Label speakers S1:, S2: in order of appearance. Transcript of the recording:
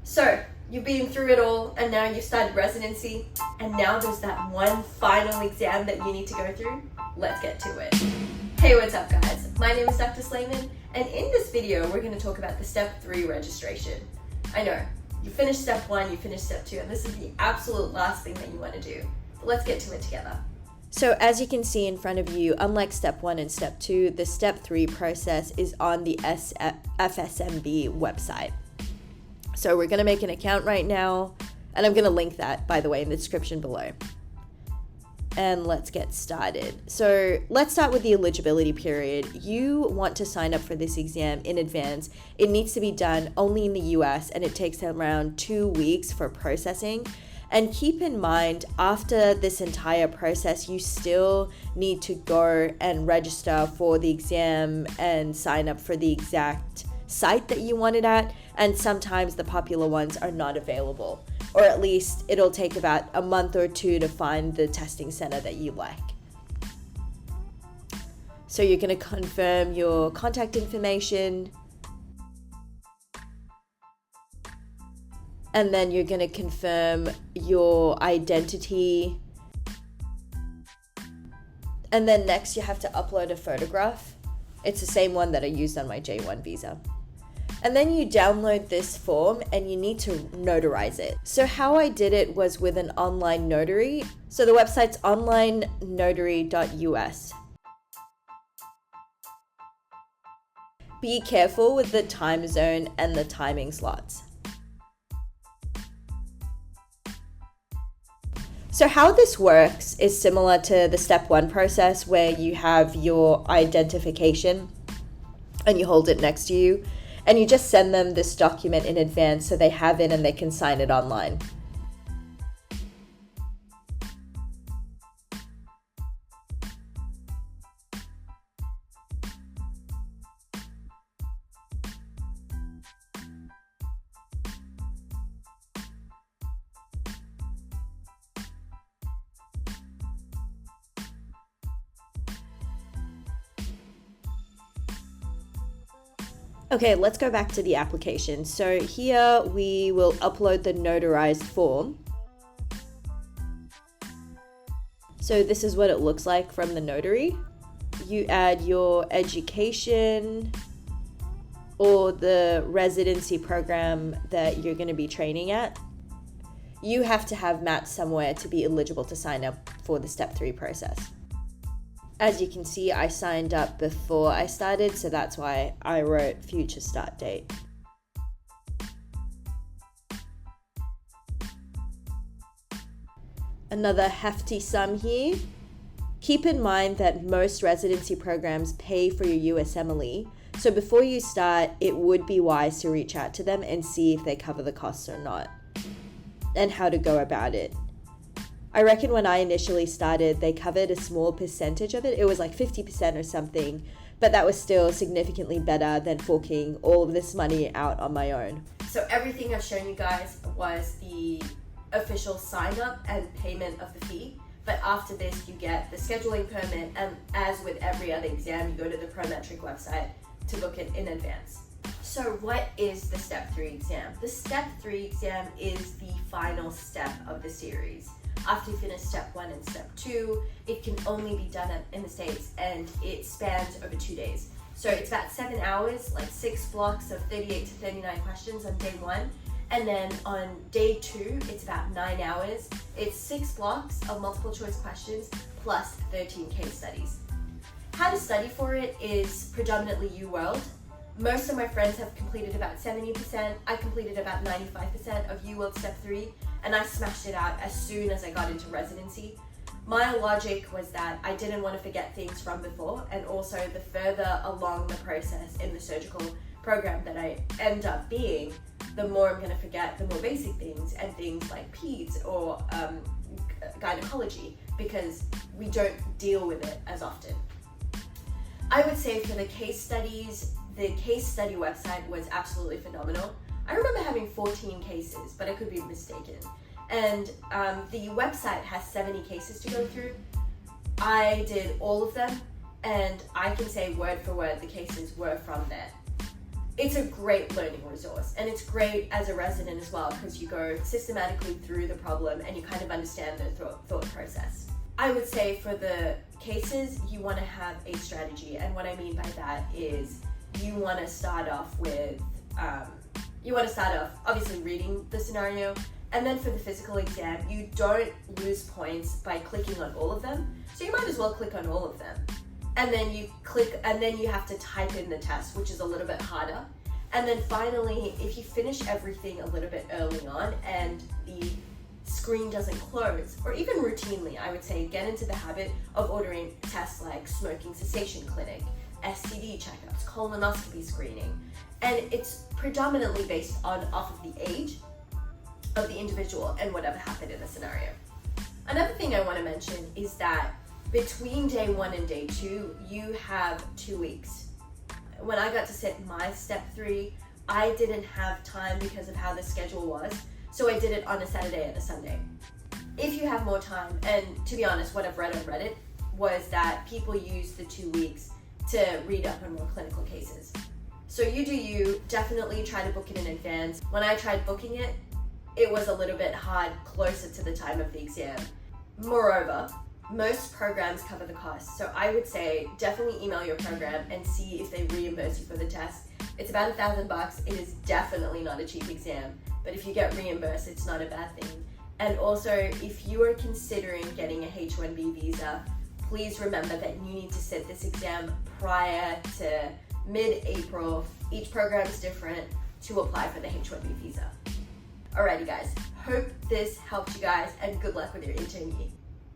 S1: So, you've been through it all and now you've started residency and now there's that one final exam that you need to go through. Let's get to it. Hey, what's up guys? My name is Dr. Slayman and in this video we're going to talk about the Step 3 registration. I know, you finished Step 1, you finished Step 2 and this is the absolute last thing that you want to do. But let's get to it together. So as you can see in front of you, unlike Step 1 and Step 2, the Step 3 process is on the FSMB website. So we're going to make an account right now, and I'm going to link that, by the way, in the description below. And let's get started. So let's start with the eligibility period. You want to sign up for this exam in advance. It needs to be done only in the US, and it takes around 2 weeks for processing. And keep in mind, after this entire process, you still need to go and register for the exam and sign up for the exact site that you want it at. And sometimes the popular ones are not available, or at least it'll take about a month or two to find the testing center that you like. So you're going to confirm your contact information, and then you're going to confirm your identity, and then next you have to upload a photograph. It's the same one that I used on my J1 visa. And then you download this form and you need to notarize it. So how I did it was with an online notary. So the website's onlinenotary.us. Be careful with the time zone and the timing slots. So how this works is similar to the Step 1 process where you have your identification and you hold it next to you. And you just send them this document in advance so they have it and they can sign it online. Okay, let's go back to the application. So here we will upload the notarized form. So this is what it looks like from the notary. You add your education or the residency program that you're going to be training at. You have to have matched somewhere to be eligible to sign up for the Step 3 process. As you can see, I signed up before I started, so that's why I wrote future start date. Another hefty sum here. Keep in mind that most residency programs pay for your USMLE, so before you start, it would be wise to reach out to them and see if they cover the costs or not, and how to go about it. I reckon when I initially started, they covered a small percentage of it. It was like 50% or something, but that was still significantly better than forking all of this money out on my own. So everything I've shown you guys was the official sign up and payment of the fee. But after this, you get the scheduling permit, and as with every other exam, you go to the Prometric website to book it in advance. So what is the Step 3 exam? The Step 3 exam is the final step of the series. After you finish Step 1 and Step 2, it can only be done in the States, and it spans over 2 days. So it's about 7 hours, like 6 blocks of 38 to 39 questions on day 1. And then on day 2, it's about 9 hours. It's 6 blocks of multiple choice questions plus 13 case studies. How to study for it is predominantly UWorld. Most of my friends have completed about 70%. I completed about 95% of UWorld Step 3, and I smashed it out as soon as I got into residency. My logic was that I didn't want to forget things from before, and also the further along the process in the surgical program that I end up being, the more I'm going to forget the more basic things and things like peds or gynecology, because we don't deal with it as often. I would say for the case studies, the case study website was absolutely phenomenal. I remember having 14 cases, but I could be mistaken. And the website has 70 cases to go through. I did all of them, and I can say word for word the cases were from there. it's a great learning resource, and it's great as a resident as well because you go systematically through the problem and you kind of understand the thought process. I would say for the cases, you want to have a strategy, and what I mean by that is you want to start off with, obviously reading the scenario, and then for the physical exam, you don't lose points by clicking on all of them, so you might as well click on all of them. And then you click, and then you have to type in the test, which is a little bit harder. And then finally, if you finish everything a little bit early on and the screen doesn't close, or even routinely, I would say get into the habit of ordering tests like smoking cessation clinic, STD checkups, colonoscopy screening. And it's predominantly based off of the age of the individual and whatever happened in the scenario. Another thing I want to mention is that between day 1 and day 2, you have 2 weeks. When I got to sit my step 3, I didn't have time because of how the schedule was, so I did it on a Saturday and a Sunday. If you have more time, and to be honest, what I've read on Reddit was that people use the 2 weeks to read up on more clinical cases. So you definitely try to book it in advance. When I tried booking it, it was a little bit hard closer to the time of the exam. Moreover, most programs cover the cost, so I would say definitely email your program and see if they reimburse you for the test. It's about $1,000. It is definitely not a cheap exam, but if you get reimbursed, it's not a bad thing. And also, if you are considering getting a H-1B visa, please remember that you need to sit this exam prior to mid-April. Each program is different to apply for the H-1B visa. Alrighty guys, hope this helped you guys, and good luck with your intern year.